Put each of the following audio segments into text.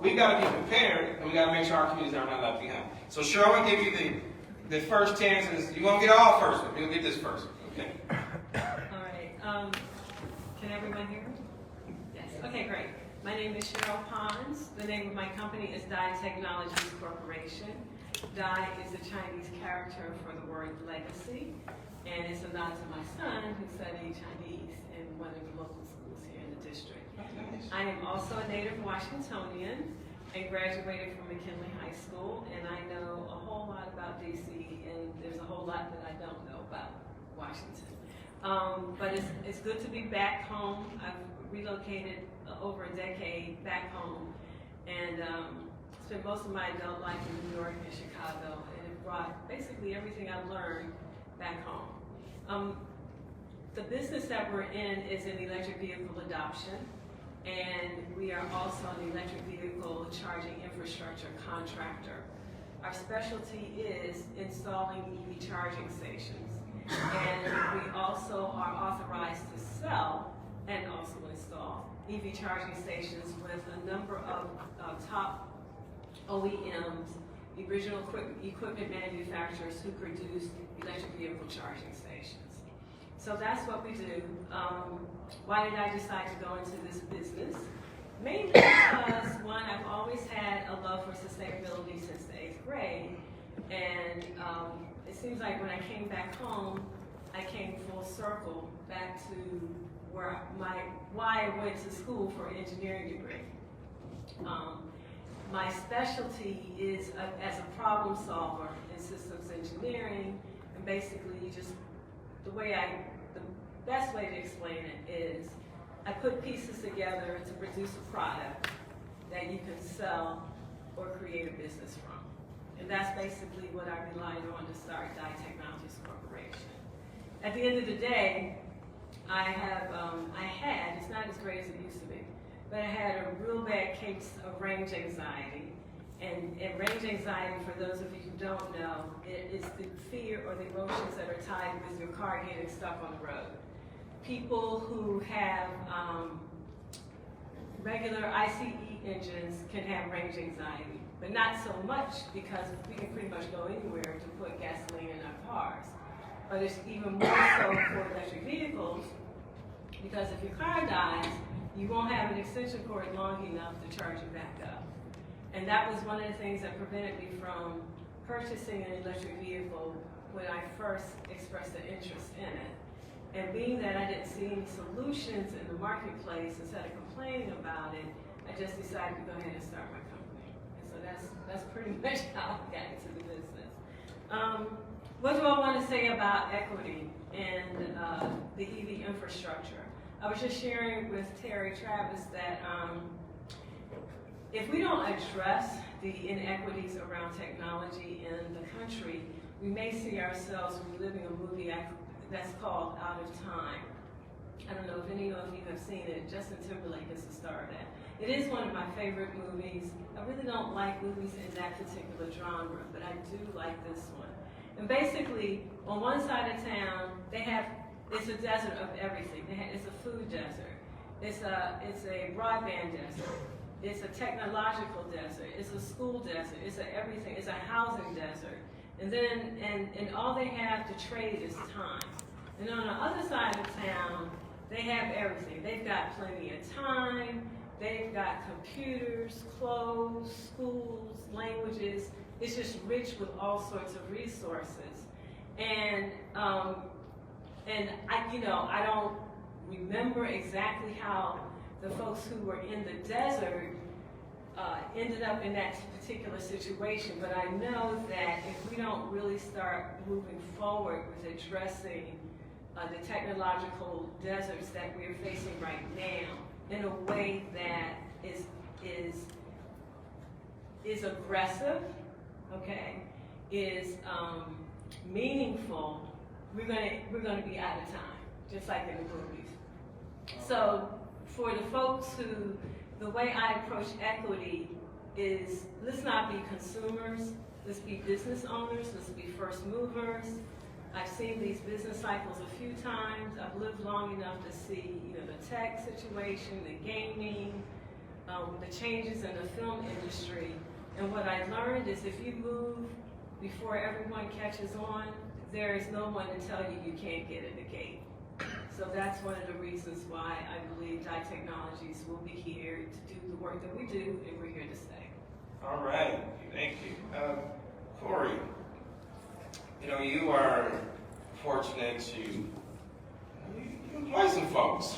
We got to be prepared, and we got to make sure our communities are not left behind. So Cheryl will give you the first chances. You're going to get all first. You'll get this first. Okay. All right. Can everyone hear me? Yes. Okay, great. My name is Cheryl Pons. The name of my company is Dye Technologies Corporation. Dye is a Chinese character for the word legacy, and it's a nod to my son who studied Chinese in one of the local schools here in the district. I am also a native Washingtonian and graduated from McKinley High School, and I know a whole lot about DC, and there's a whole lot that I don't know about Washington. But it's good to be back home. I've relocated over a decade back home, and spent most of my adult life in New York and Chicago, and it brought basically everything I've learned back home. The business that we're in is an electric vehicle adoption, and we are also an electric vehicle charging infrastructure contractor. Our specialty is installing EV charging stations, and we also are authorized to sell and also install EV charging stations with a number of top OEMs, original equipment manufacturers who produce electric vehicle charging stations. So that's what we do. Why did I decide to go into this business? Mainly because, one, I've always had a love for sustainability since the 8th grade, and it seems like when I came back home, I came full circle back to where why I went to school for an engineering degree. My specialty is as a problem solver in systems engineering, and basically the best way to explain it is I put pieces together to produce a product that you can sell or create a business from. And that's basically what I relied on to start Dye Technologies Corporation. At the end of the day, I had, it's not as great as it used to be, but I had a real bad case of range anxiety. And range anxiety, for those of you who don't know, it is the fear or the emotions that are tied with your car getting stuck on the road. People who have regular ICE engines can have range anxiety, but not so much because we can pretty much go anywhere to put gasoline in our cars. But it's even more so for electric vehicles, because if your car dies, you won't have an extension cord long enough to charge it back up. And that was one of the things that prevented me from purchasing an electric vehicle when I first expressed an interest in it. And being that I didn't see any solutions in the marketplace, instead of complaining about it, I just decided to go ahead and start my company. And so that's pretty much how I got into the business. What do I want to say about equity and the EV infrastructure? I was just sharing with Terry Travis that if we don't address the inequities around technology in the country, we may see ourselves reliving a movie that's called Out of Time. I don't know if any of you have seen it. Justin Timberlake is the star of that. It is one of my favorite movies. I really don't like movies in that particular genre, but I do like this one. And basically, on one side of town, it's a desert of everything. It's a food desert. It's a broadband desert. It's a technological desert. It's a school desert. It's a everything. It's a housing desert. And then, and all they have to trade is time. And on the other side of town, they have everything. They've got plenty of time. They've got computers, clothes, schools, languages. It's just rich with all sorts of resources. And I don't remember exactly how the folks who were in the desert ended up in that particular situation, but I know that if we don't really start moving forward with addressing the technological deserts that we're facing right now in a way that is aggressive, okay, is meaningful, we're gonna be out of time, just like in the movies. So for the folks who, the way I approach equity is, let's not be consumers, let's be business owners, let's be first movers. I've seen these business cycles a few times. I've lived long enough to see, the tech situation, the gaming, the changes in the film industry. And what I learned is if you move before everyone catches on, there is no one to tell you you can't get in the gate. So that's one of the reasons why I believe Dye Technologies will be here to do the work that we do, and we're here to stay. All right, thank you. Corey, you know, you are fortunate to, you employ some folks.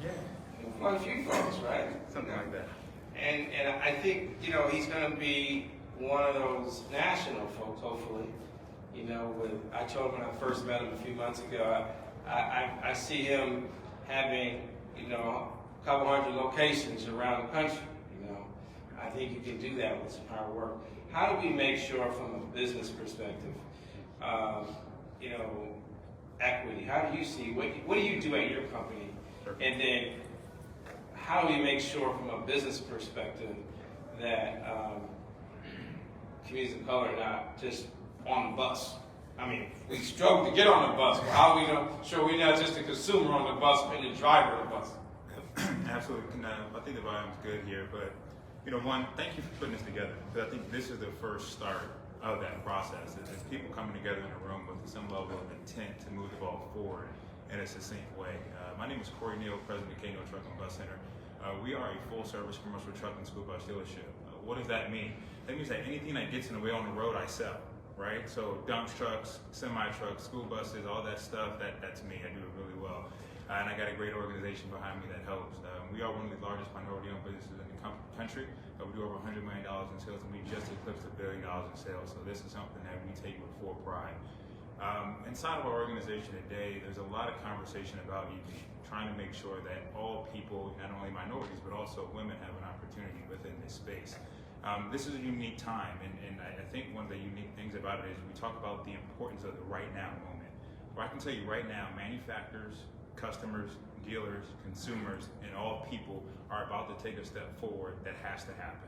Yeah. You employ a few folks, right? Something like that. And I think, you know, he's going to be one of those national folks, hopefully. You know, I told him when I first met him a few months ago, I see him having, you know, a couple hundred locations around the country, you know. I think you can do that with some hard work. How do we make sure from a business perspective, you know, equity? How do you see, what do you do at your company? And then how do we make sure from a business perspective that communities of color are not just on the bus? I mean, we struggle to get on the bus, but how do we know sure we're not just a consumer on the bus, but the driver of the bus? Absolutely. I think the volume's good here, but you know, one, thank you for putting this together, because I think this is the first start of that process. It's people coming together in a room with some level of intent to move the ball forward in a succinct way. My name is Corey Neal, President of K-No Truck and Bus Center. We are a full-service commercial truck and school bus dealership. What does that mean? That means that anything that gets in the way on the road, I sell, right? So dump trucks, semi-trucks, school buses, all that stuff, that's me. I do it really well. And I got a great organization behind me that helps. We are one of the largest minority-owned businesses in the country. We do over $100 million in sales, and we just eclipsed $1 billion in sales. So this is something that we take with full pride. Inside of our organization today, there's a lot of conversation about trying to make sure that all people, not only minorities, but also women, have an opportunity within this space. This is a unique time, and I think one of the unique things about it is we talk about the importance of the right now moment. Where I can tell you right now, manufacturers, customers, dealers, consumers, and all people are about to take a step forward that has to happen.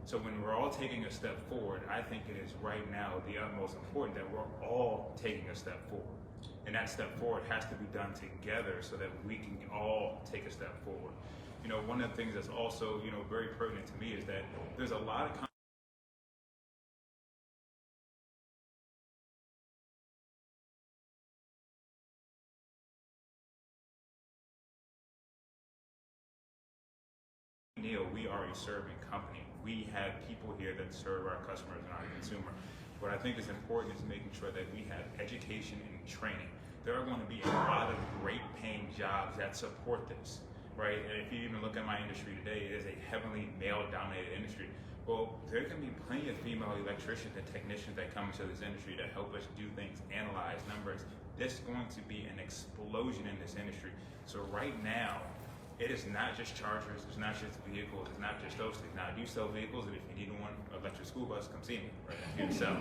So when we're all taking a step forward, I think it is right now the utmost important that we're all taking a step forward. And that step forward has to be done together so that we can all take a step forward. You know, one of the things that's also, you know, very pertinent to me is that there's a lot of we are a serving company. We have people here that serve our customers and our consumer. What I think is important is making sure that we have education and training. There are going to be a lot of great paying jobs that support this, right? And if you even look at my industry today, it is a heavily male-dominated industry. Well, there can be plenty of female electricians and technicians that come into this industry to help us do things, analyze numbers. There's going to be an explosion in this industry. So right now, it is not just chargers, it's not just vehicles, it's not just those things. Now, I do sell vehicles, and if you need one electric school bus, come see me, right? I'm here to sell.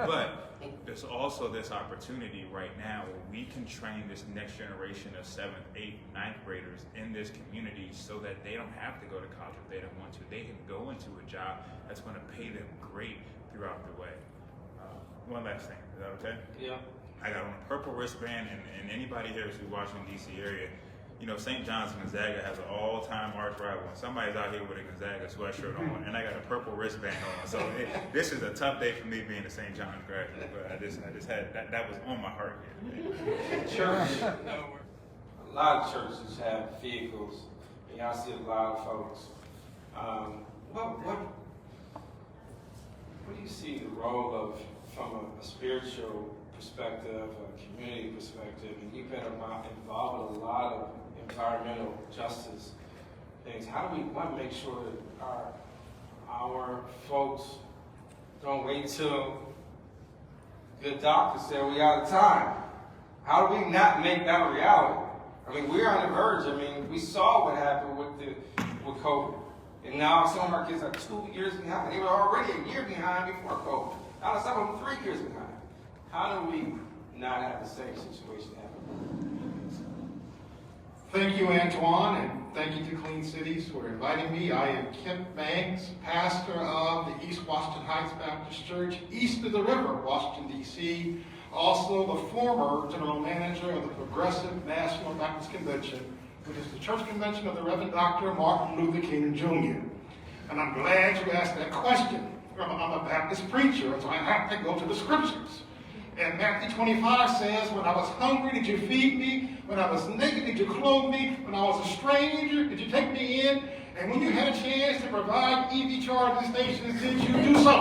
But there's also this opportunity right now where we can train this next generation of 7th, 8th, 9th graders in this community so that they don't have to go to college if they don't want to. They can go into a job that's going to pay them great throughout the way. One last thing, is that okay? Yeah. I got on a purple wristband, and anybody here who's Washington, D.C. area, you know, St. John's and Gonzaga has an all-time arch rival. Somebody's out here with a Gonzaga sweatshirt on, and I got a purple wristband on. So this is a tough day for me being a St. John's graduate, but I just had, that was on my heart here. Church, a lot of churches have vehicles, and y'all see a lot of folks. What do you see the role of, from a spiritual perspective, a community perspective, and you've been involved with a lot of environmental justice things. How do we want to make sure that our folks don't wait till the doctor said we out of time? How do we not make that a reality? I mean, we're on the verge. I mean, we saw what happened with COVID, and now some of our kids are 2 years behind. They were already a year behind before COVID. Now some of them 3 years behind. How do we not have the same situation happen? Thank you, Antoine, and thank you to Clean Cities for inviting me. I am Kent Banks, pastor of the East Washington Heights Baptist Church, east of the river, Washington, D.C., also the former general manager of the Progressive National Baptist Convention, which is the church convention of the Reverend Dr. Martin Luther King Jr. And I'm glad you asked that question. I'm a Baptist preacher, so I have to go to the scriptures. And Matthew 25 says, when I was hungry, did you feed me? When I was naked, did you clothe me? When I was a stranger, did you take me in? And when you had a chance to provide EV charging stations, did you do so?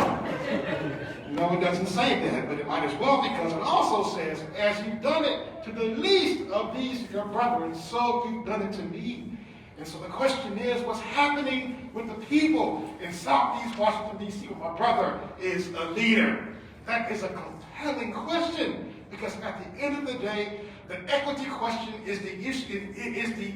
No, it doesn't say that, but it might as well, because it also says, as you've done it to the least of these your brethren, so you've done it to me. And so the question is, what's happening with the people in Southeast Washington, D.C., where my brother is a leader? That is a compelling question, because at the end of the day, the equity question is the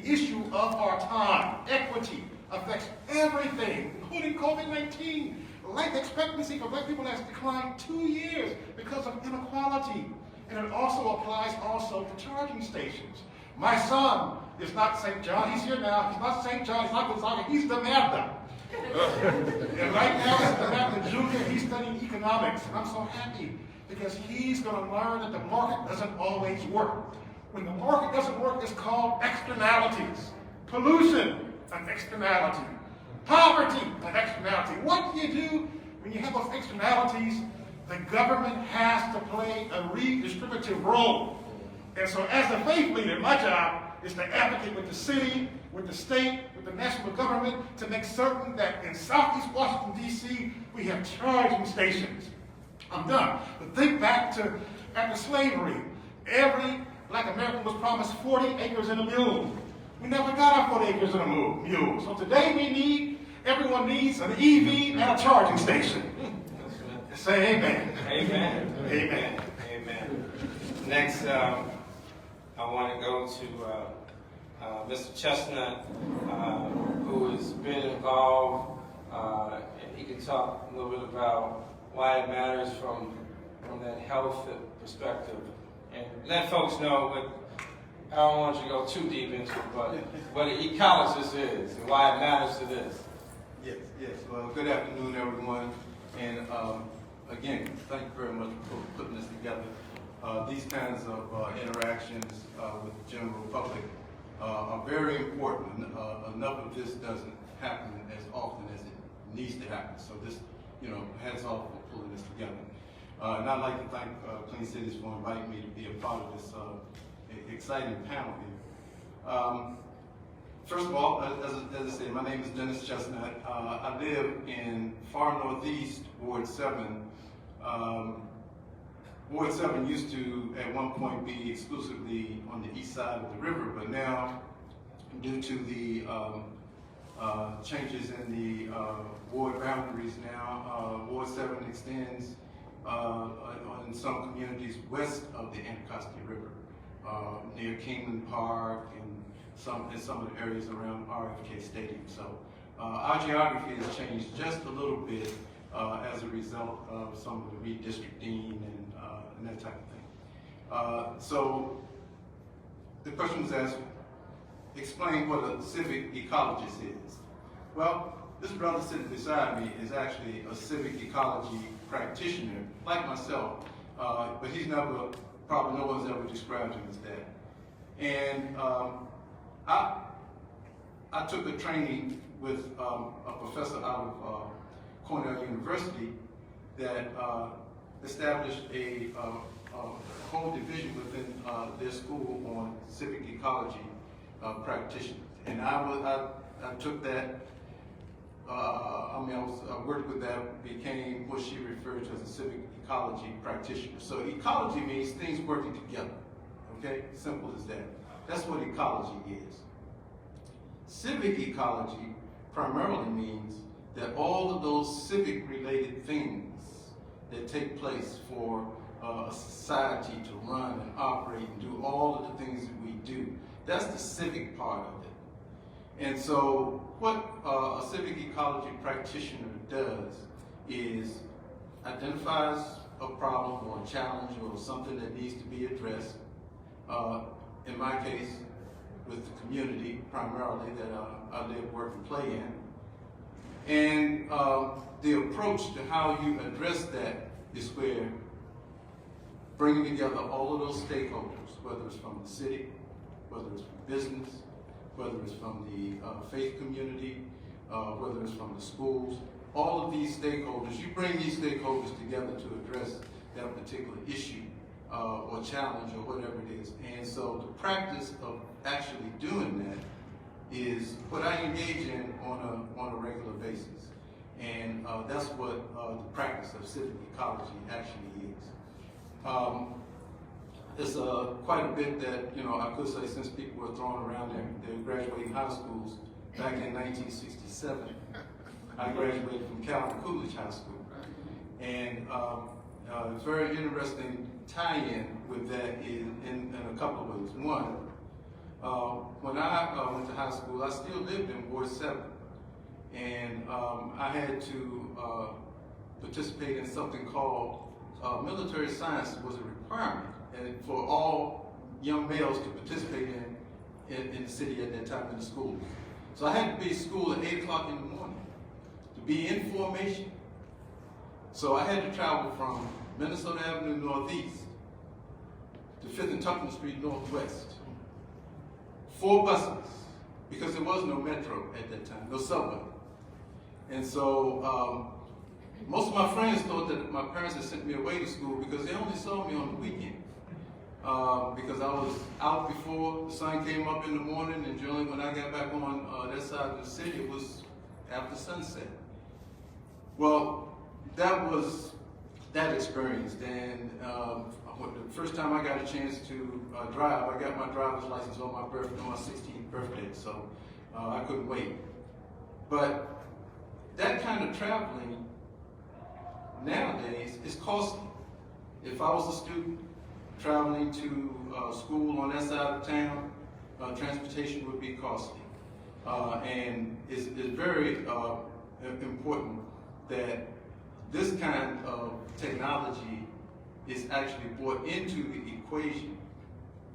issue of our time. Equity affects everything, including COVID-19. Life expectancy for black people has declined 2 years because of inequality. And it also applies also to charging stations. My son is not St. John. He's here now. He's not St. John. He's not Gonzaga. He's the Magna. And right now, as the Magna Junior, he's studying economics. And I'm so happy because he's going to learn that the market doesn't always work. When the market doesn't work, it's called externalities. Pollution, an externality. Poverty, an externality. What do you do when you have those externalities? The government has to play a redistributive role. And so as a faith leader, my job is to advocate with the city, with the state, with the national government to make certain that in Southeast Washington, D.C., we have charging stations. I'm done. But think back to after slavery. Every black American was promised 40 acres and a mule. We never got our 40 acres and a mule. So today everyone needs an EV and a charging station. Say amen. Amen. Amen. Amen. Next, I want to go to Mr. Chestnut, who has been involved, and he can talk a little bit about why it matters from that health perspective. And let folks know I don't want you to go too deep into it, but what an ecologist is and why it matters to this. Yes. Well, good afternoon, everyone. And again, thank you very much for putting this together. These kinds of interactions with the general public are very important. Enough of this doesn't happen as often as it needs to happen. So this, hats off for pulling this together. And I'd like to thank Clean Cities for inviting me to be a part of this exciting panel here. First of all, as I said, my name is Dennis Chestnut. I live in far northeast, Ward 7. Ward 7 used to, at one point, be exclusively on the east side of the river, but now, due to the changes in the ward boundaries now, Ward 7 extends in some communities west of the Anacostia River, near Kingman Park and some of the areas around RFK Stadium. So our geography has changed just a little bit as a result of some of the redistricting and that type of thing. So the question was asked, explain what a civic ecologist is. Well, this brother sitting beside me is actually a civic ecology practitioner, like myself, but probably no one's ever described him as that. And I took a training with a professor out of Cornell University that established a whole division within their school on civic ecology practitioners. And I took that, I worked with that, became what she referred to as a civic ecology practitioner. So ecology means things working together, okay? Simple as that. That's what ecology is. Civic ecology primarily means that all of those civic-related things that take place for a society to run and operate and do all of the things that we do, that's the civic part of it. And so what a civic ecology practitioner does is identifies a problem or a challenge or something that needs to be addressed, in my case, with the community primarily that I live, work, and play in. And the approach to how you address that is where bringing together all of those stakeholders, whether it's from the city, whether it's from business, whether it's from the faith community, whether it's from the schools, all of these stakeholders, you bring these stakeholders together to address that particular issue or challenge or whatever it is. And so the practice of actually doing that is what I engage in on a regular basis. And that's what the practice of civic ecology actually is. There's quite a bit that, I could say, since people were throwing around their graduating high schools back in 1967. I graduated from Calvin Coolidge High School. And it's very interesting tie-in with that in a couple of ways. One, when I went to high school, I still lived in Ward 7. And I had to participate in something called military science was a requirement and for all young males to participate in the city at that time in the schools. So I had to be at school at 8 o'clock in the morning to be in formation. So I had to travel from Minnesota Avenue Northeast to 5th and Tucson Street Northwest. 4 buses, because there was no metro at that time, no subway. And so most of my friends thought that my parents had sent me away to school because they only saw me on the weekend. Because I was out before the sun came up in the morning, and generally when I got back on that side of the city, it was after sunset. Well, that was that experience. And the first time I got a chance to drive, I got my driver's license on my 16th birthday, so I couldn't wait. But that kind of traveling nowadays is costly. If I was a student traveling to school on that side of town, transportation would be costly. And it's very important that this kind of technology is actually brought into the equation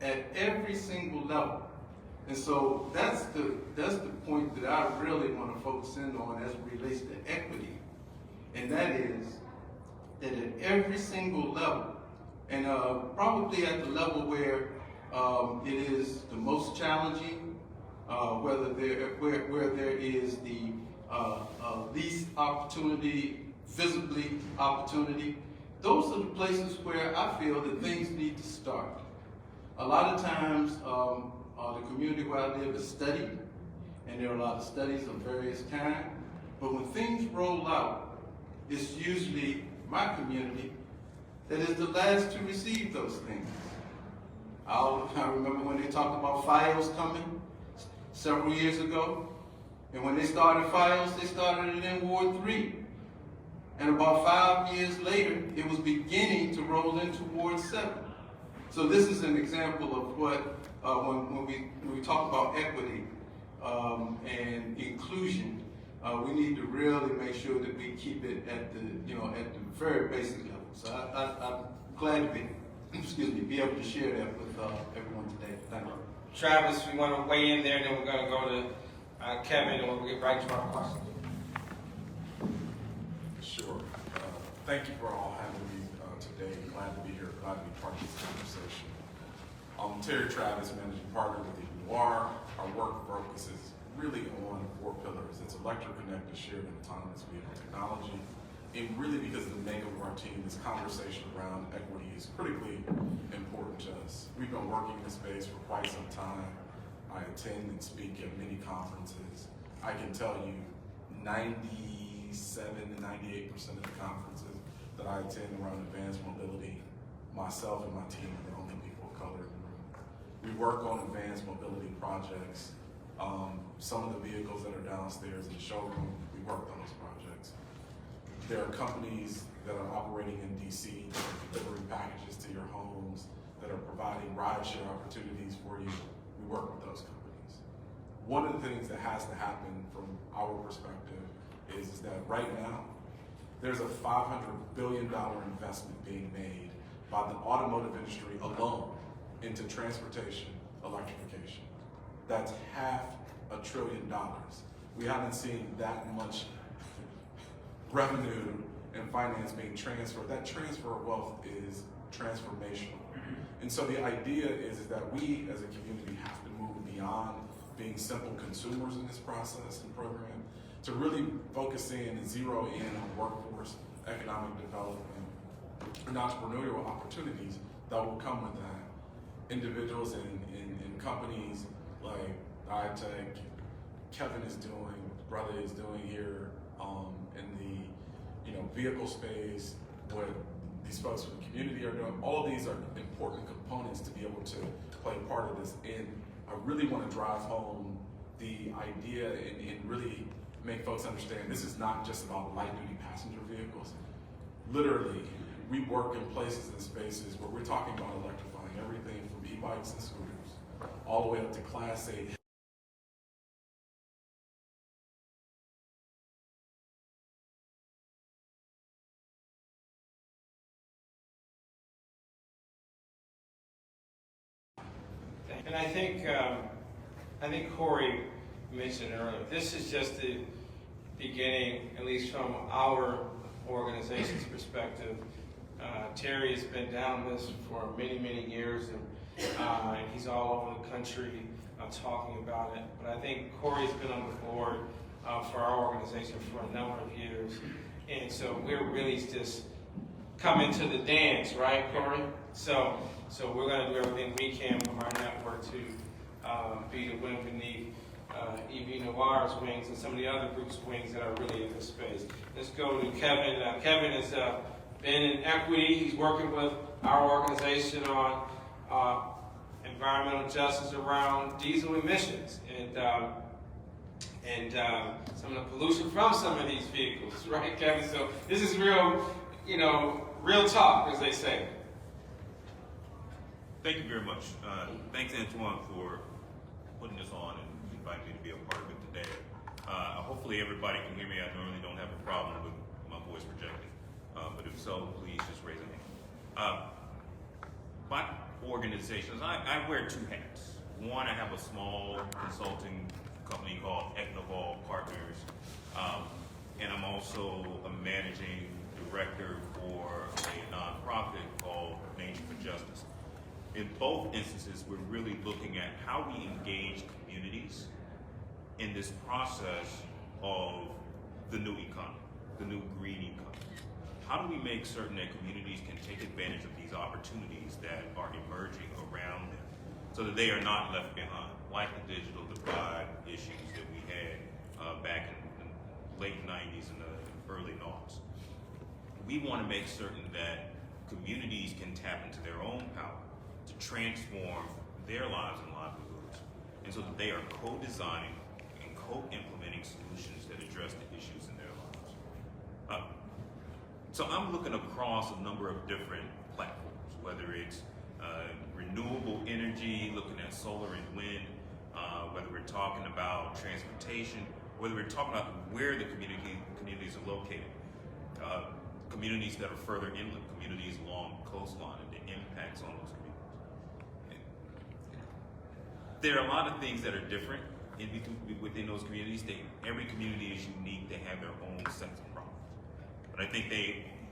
at every single level. And so that's the point that I really want to focus in on as it relates to equity. And that is that at every single level, and probably at the level where it is the most challenging, where there is the least opportunity, visibly opportunity, those are the places where I feel that things need to start. A lot of times, the community where I live is studied, and there are a lot of studies of various kinds, but when things roll out, it's usually my community that is the last to receive those things. I remember when they talked about FIOS coming several years ago, and when they started FIOS, they started it in Ward 3. And about 5 years later, it was beginning to roll into Ward 7. So this is an example of what, when we talk about equity and inclusion, we need to really make sure that we keep it at the, at the very basic level. So I'm glad to be able to share that with everyone today. Thank you. Travis, we want to weigh in there, and then we're going to go to Kevin, and we'll get right to our questions. Sure. Thank you for all having me today. Glad to be here. Glad to be part of this conversation. I'm Terry Travis, managing partner with Ecologist. Our work focuses really on 4 pillars. It's electroconnected, shared, and autonomous vehicle technology. And really, because of the makeup of our team, this conversation around equity is critically important to us. We've been working in this space for quite some time. I attend and speak at many conferences. I can tell you 97 to 98% of the conferences that I attend around advanced mobility, myself and my team are the only people of color in the room. We work on advanced mobility projects. Some of the vehicles that are downstairs in the showroom, we worked on those projects. There are companies that are operating in DC that are delivering packages to your homes, that are providing rideshare opportunities for you. We work with those companies. One of the things that has to happen from our perspective is that right now, there's a $500 billion investment being made by the automotive industry alone into transportation electrification. That's $500 billion. We haven't seen that much revenue and finance being transferred. That transfer of wealth is transformational. And so the idea is that we as a community have to move beyond being simple consumers in this process and program, to really focus in and zero in on workforce, economic development, and entrepreneurial opportunities that will come with that. Individuals and companies like Biotech, Kevin is doing, brother is doing here in the vehicle space, what these folks from the community are doing, all of these are important components to be able to play a part of this. And I really want to drive home the idea and really make folks understand this is not just about light duty passenger vehicles. Literally, we work in places and spaces where we're talking about electrifying everything from e-bikes and scooters all the way up to Class 8. And I think Corey mentioned earlier, this is just the beginning, at least from our organization's perspective. Terry has been down this for many, many years, and he's all over the country talking about it. But I think Corey's been on the board for our organization for a number of years. And so we're really just coming to the dance, right, Corey? So we're going to do everything we can from our network to be the wind beneath EV Noir's wings and some of the other groups' wings that are really in this space. Let's go to Kevin. Kevin has been in equity. He's working with our organization on environmental justice around diesel emissions and some of the pollution from some of these vehicles, right, Kevin? So this is real, real talk, as they say. Thank you very much. Thanks, Antoine, for putting this on and inviting me to be a part of it today. Hopefully everybody can hear me. I normally don't have a problem with my voice projecting, but if so, please just raise a hand. My organizations, I wear two hats. One, I have a small consulting company called Ecology Partners, and I'm also a managing director for a nonprofit called Nature for Justice. In both instances, we're really looking at how we engage communities in this process of the new economy, the new green economy. How do we make certain that communities can take advantage of these opportunities that are emerging around them so that they are not left behind, like the digital divide issues that we had back in the late 90s and the early noughts. We want to make certain that communities can tap into their own power to transform their lives and livelihoods, and so that they are co-designing and co-implementing solutions that address the issues in their lives. So I'm looking across a number of different platforms, whether it's renewable energy, looking at solar and wind, whether we're talking about transportation, whether we're talking about where the communities are located, communities that are further inland, communities along the coastline, and the impacts on those communities. There are a lot of things that are different within those communities. Every community is unique. They have their own sets of problems. But I think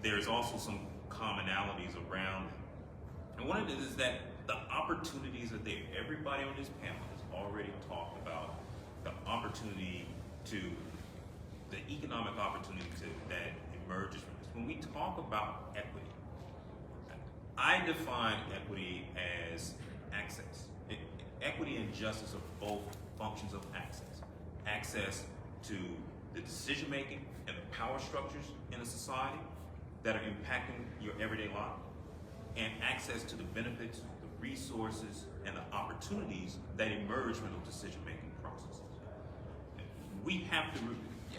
there's also some commonalities around them. And one of it is that the opportunities are there. Everybody on this panel has already talked about the opportunity the economic opportunity that emerges from this. When we talk about equity, I define equity as access. Equity and justice are both functions of access. Access to the decision-making and the power structures in a society that are impacting your everyday life, and access to the benefits, the resources, and the opportunities that emerge from those decision-making processes. We have to,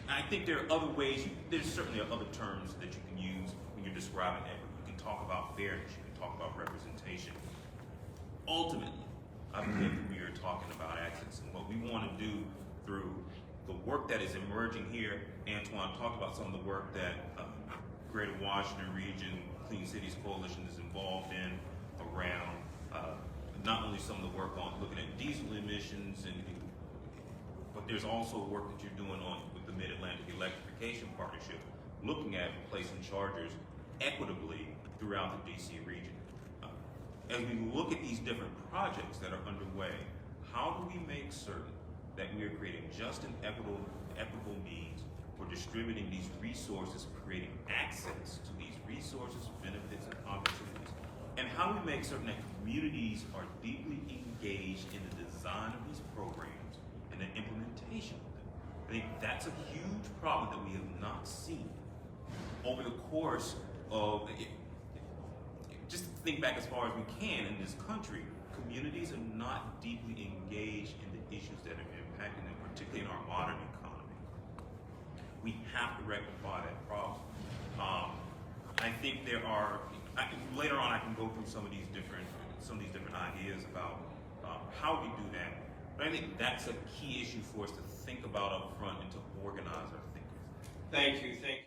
I think there are other ways, there's certainly other terms that you can use when you're describing equity. You can talk about fairness, you can talk about representation. Ultimately, I believe that we are talking about access, and what we want to do through the work that is emerging here. Antoine talked about some of the work that Greater Washington Region Clean Cities Coalition is involved in around not only some of the work on looking at diesel emissions, but there's also work that you're doing with the Mid-Atlantic Electrification Partnership, looking at placing chargers equitably throughout the DC region. As we look at these different projects that are underway, how do we make certain that we are creating just and equitable means for distributing these resources, creating access to these resources, benefits, and opportunities, and how we make certain that communities are deeply engaged in the design of these programs and the implementation of them. I think that's a huge problem that we have not seen over the course of it. Just think back as far as we can in this country, communities are not deeply engaged in the issues that are impacting them, particularly in our modern economy. We have to rectify that problem. I think there are, later on I can go through some of these different ideas about how we do that. But I think that's a key issue for us to think about up front and to organize our thinking. Thank you.